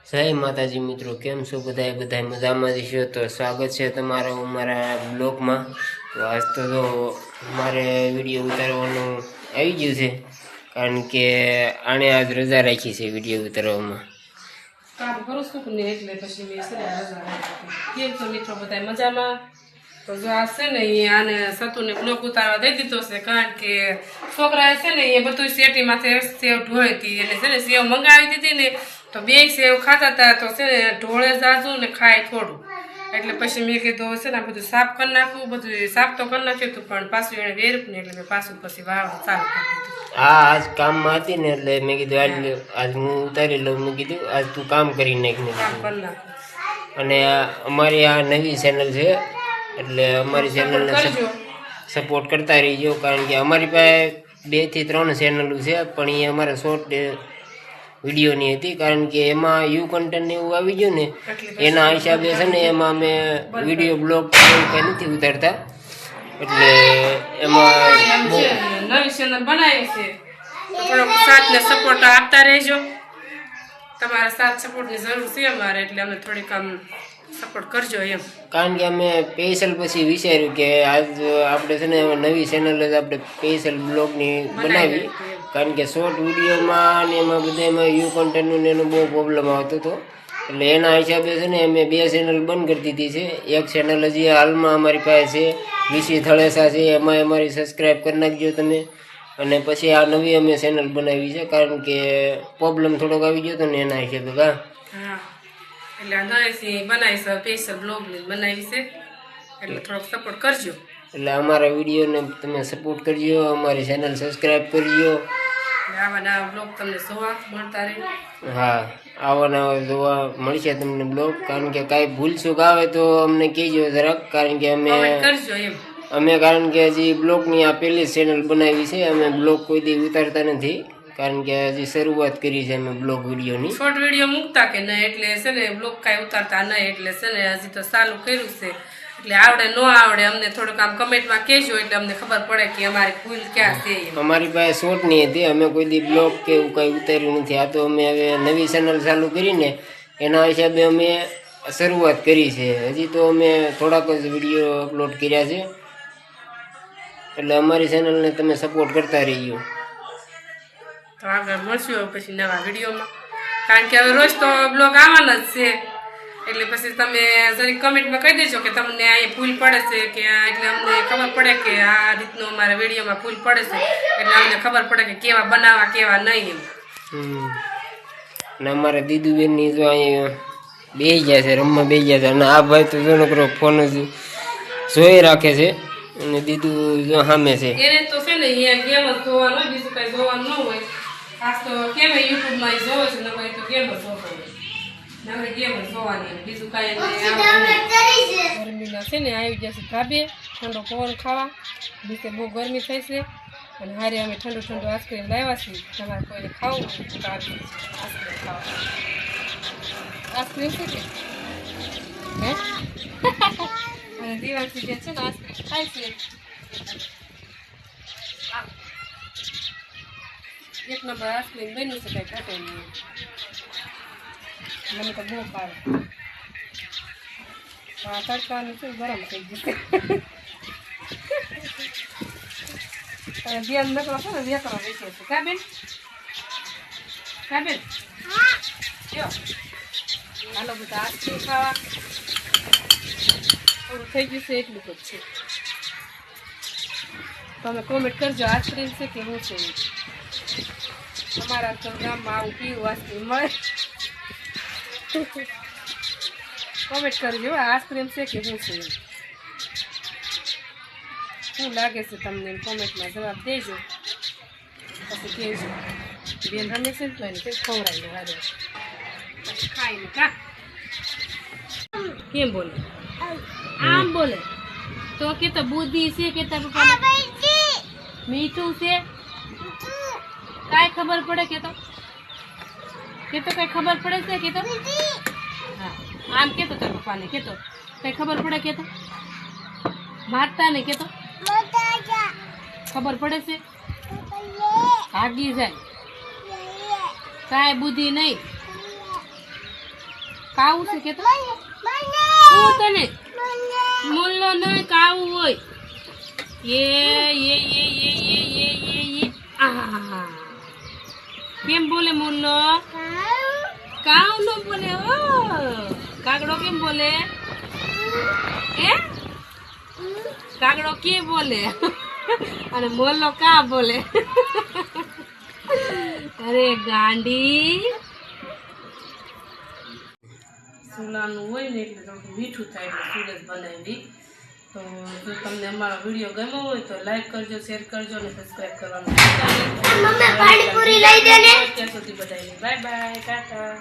જય માતાજી મિત્રો, કેમ છો બધા મજામાં છો? તો સ્વાગત છે તમારું અમારા બ્લોગમાં. તો આજ તો મારે વિડીયો ઉતારવાનું આવી ગયું છે, કારણ કે આણે આજ રજા રાખી છે વિડીયો ઉતારવામાં. કામ કરું છું ને એટલે પછી મેં છે ને રજા રાખી. કેમ છો મિત્રો બધા મજામાં? તો જો આ છે ને એ આને સતુને બ્લોક ઉતારવા દઈ દીધો છે, કારણ કે છોકરાએ છે ને એ બધું શેટીમાંથી સેવ ઢોળી હતી, એટલે છે ને સેવ મંગાવી દીધી ને તો બે સેવ ખાતા હતા, તો છે ને ઢોળે જાજુ ને ખાય થોડું, એટલે પછી મેં કીધું છે ને બધું સાફ કરી નાખવું. બધું સાફ તો કરી નાખ્યું હતું, પણ પાછું એને વેર્યું ને એટલે મેં પાછું પછી વાવવાનું ચાલુ કરી દીધું. હા, આજ કામમાં હતી ને એટલે મેં કીધું આજ હું ઉતારી લઉં. મેં કીધું આજ તું કામ કરી નાખ. કામ કરી નાખું. અને અમારી આ નવી ચેનલ છે, એટલે અમારી ચેનલને સપોર્ટ કરતા રહીજો, કારણ કે અમારી પાસે 2 થી 3 ચેનલો છે, પણ એ અમારા શોર્ટ વિડીયોની હતી, કારણ કે એમાં યુ કન્ટેન્ટ એવું આવી ગયું ને એના હિસાબે છે ને એમાં અમે વિડીયો બ્લોગ કંઈ નથી ઉતારતા, એટલે એમાં નવી ચેનલ બનાવી છે, તો થોડોક સાથ ને સપોર્ટ આપતા રહેજો. તમારા સાથ સપોર્ટની જરૂર છે અમારે, એટલે અમે થોડીક આમ સપોર્ટ કરજો એમ. કારણ કે અમે સ્પેશિયલ પછી વિચાર્યું કે આજ આપણે છે ને નવી ચેનલ જ આપણે સ્પેશિયલ બ્લોગની બનાવી, કારણ કે શોર્ટ વિડીયોમાં ને એમાં બધામાં યુ કન્ટેન્ટનું ને એનો બહુ પ્રોબ્લેમ આવતો હતો, એટલે એના હિસાબે છે ને અમે 2 ચેનલ બંધ કરી દીધી છે. એક ચેનલ હજી હાલમાં અમારી પાસે છે, વીસી થળેસા છે, એમાં અમારી સબસ્ક્રાઈબ કરી નાખજો તમે. અને પછી આ નવી અમે ચેનલ બનાવી છે, કારણ કે પ્રોબ્લેમ થોડોક આવી ગયો હતો ને એના હિસાબે. હા, એટલે આ નવી બનાવી છે, સ્પેશિયલ બ્લોગ બનાવી છે, એટલે થોડોક સપોર્ટ કરજો. એટલે અમારા વિડીયોને તમે સપોર્ટ કરજો, અમારી ચેનલ સબસ્ક્રાઈબ કરજો. આવા નવા બ્લોગ તમને જોવા મળતા રહે. હા, આવા નવા જોવા મળશે તમને બ્લોગ, કારણ કે કાંઈ ભૂલ ચૂક આવે તો અમને કહેજો જરાક, કારણ કે કરજો એમ. કારણ કે હજી બ્લોગની આ પહેલી ચેનલ બનાવી છે. અમે બ્લોગ કોઈ દી ઉતારતા નથી, કારણ કે હજી શરૂઆત કરી છે અમે બ્લોગ વિડીયોની. શોર્ટ વિડીયો મૂકતા કે નહીં, એટલે છે ને બ્લોગ કાંઈ ઉતારતા નહીં, એટલે છે ને હજી તો ચાલુ કર્યું છે, એટલે આવડે ન આવડે અમને થોડુંક આમ કમેન્ટમાં કહેજો, એટલે અમને ખબર પડે કે અમારી ભૂલ ક્યાં છે. અમારી પાસે શોર્ટ નહીં હતી, અમે કોઈ દી બ્લોગ કે એવું કંઈ ઉતાર્યું નથી. આ તો અમે હવે નવી ચેનલ ચાલુ કરીને એના હિસાબે અમે શરૂઆત કરી છે. હજી તો અમે થોડાક જ વિડીયો અપલોડ કર્યા છે, એટલે અમારી ચેનલને તમે સપોર્ટ કરતા રહીજો. તો આગળ મળશું પછી નવા વિડીયોમાં, કારણ કે હવે રોજ તો બ્લોગ આવવાના જ છે, એટલે પછી તમે જરી કમેન્ટમાં કહી દેજો કે તમને અહીંયા ભૂલ પડે છે કે, એટલે અમને ખબર પડે કે આ રીતનું અમારા વિડીયોમાં ભૂલ પડે છે, એટલે અમને ખબર પડે કે કેવા બનાવવા કેવા નહીં એમ. અને અમારા દીદુબેનની જો અહીંયા બેસી ગયા છે, રમવા બેસી ગયા છે, અને આ ભાઈ તો જો નકરો ફોન જ જોઈ રાખે છે, અને દીદુ જો સામે છે. એને તો છે ને અહીંયા ગેમ જ જોવાનું હોય, બીજું કઈ જોવાનું ન હોય. ખાસ તો કેમ યુટ્યુબમાં જોવે છે, ને કોઈ તો ગેમ જ જોતો હોય, નકરી ગેમ જ જોવાની, બીજું કઈ ગરમીના છે ને આવી જશે ધાબે ઠંડો પવન ખાવા. બીજે બહુ ગરમી થઈ છે, અને હારે અમે ઠંડુ ઠંડુ આઈસ્ક્રીમ લાવ્યા છીએ. તમારે કોઈને ખાવું તો આઈસ્ક્રીમ ખાવા. આઈસ્ક્રીમ છે કે હે અને દિવાળી જે છે ને આઈસ્ક્રીમ ખાય છે. એક નંબર આઈસ્ક્રીમ બન્યું છે, કઈ ઘટે નહીં, મને તો બહુ ભાવે. આ તડકાનું છે ગરમ થઈ જશે. અને ધ્યાન નકરો છે ને વેકરો વેચે છે. કા બેન? કા બેન? જો હાલો બધા આઈસ્ક્રીમ ખાવા. પૂરું થઈ ગયું છે એટલું જ છે. તમે કોમેન્ટ કરજો આઈસ્ક્રીમ છે કે શું છે. અમારા તો ગામમાં આવું પીવું આઈસ્ક્રીમ મળે. કોમેન્ટ કરજો આઈસ્ક્રીમ છે કે શું છે, શું લાગે છે તમને, કોમેન્ટમાં જવાબ દેજો. પછી કહેજો બેન રમે છે ને તે ખવડાવી હારે પછી ખાઈને. કા કેમ બોલે? આમ બોલે તો કે તો બુદ્ધિ છે કે તારું પપ્પા મીઠું છે, કાંઈ ખબર પડે કે તો કઈ ખબર પડે છે કે તો હા આમ કે તો તાર પપ્પાને કે તો કઈ ખબર પડે કે તો મારતા ને કે તો ખબર પડે છે, ભાગી જાય, કાંઈ બુદ્ધિ નહીં. કાવું છે કે તો હું તને મુલ્લો નહીં કાવું હોય એ આહા કેમ બોલે મુલ્લો કાવ નો બોલે હો કાગડો કેમ બોલે હે કાગડો કે બોલે અને મોલ્લો કા બોલે અરે ગાંડી સુલાનું હોય ને એટલે થોડું મીઠું થાય એટલે સુલે જ બનાવી તો જો તમને અમારો વિડીયો ગમ્યો હોય તો લાઈક કરજો શેર કરજો અને સબસ્ક્રાઈબ કરવાનું ત્યાં સુધી બધાને બાય બાય ટાટા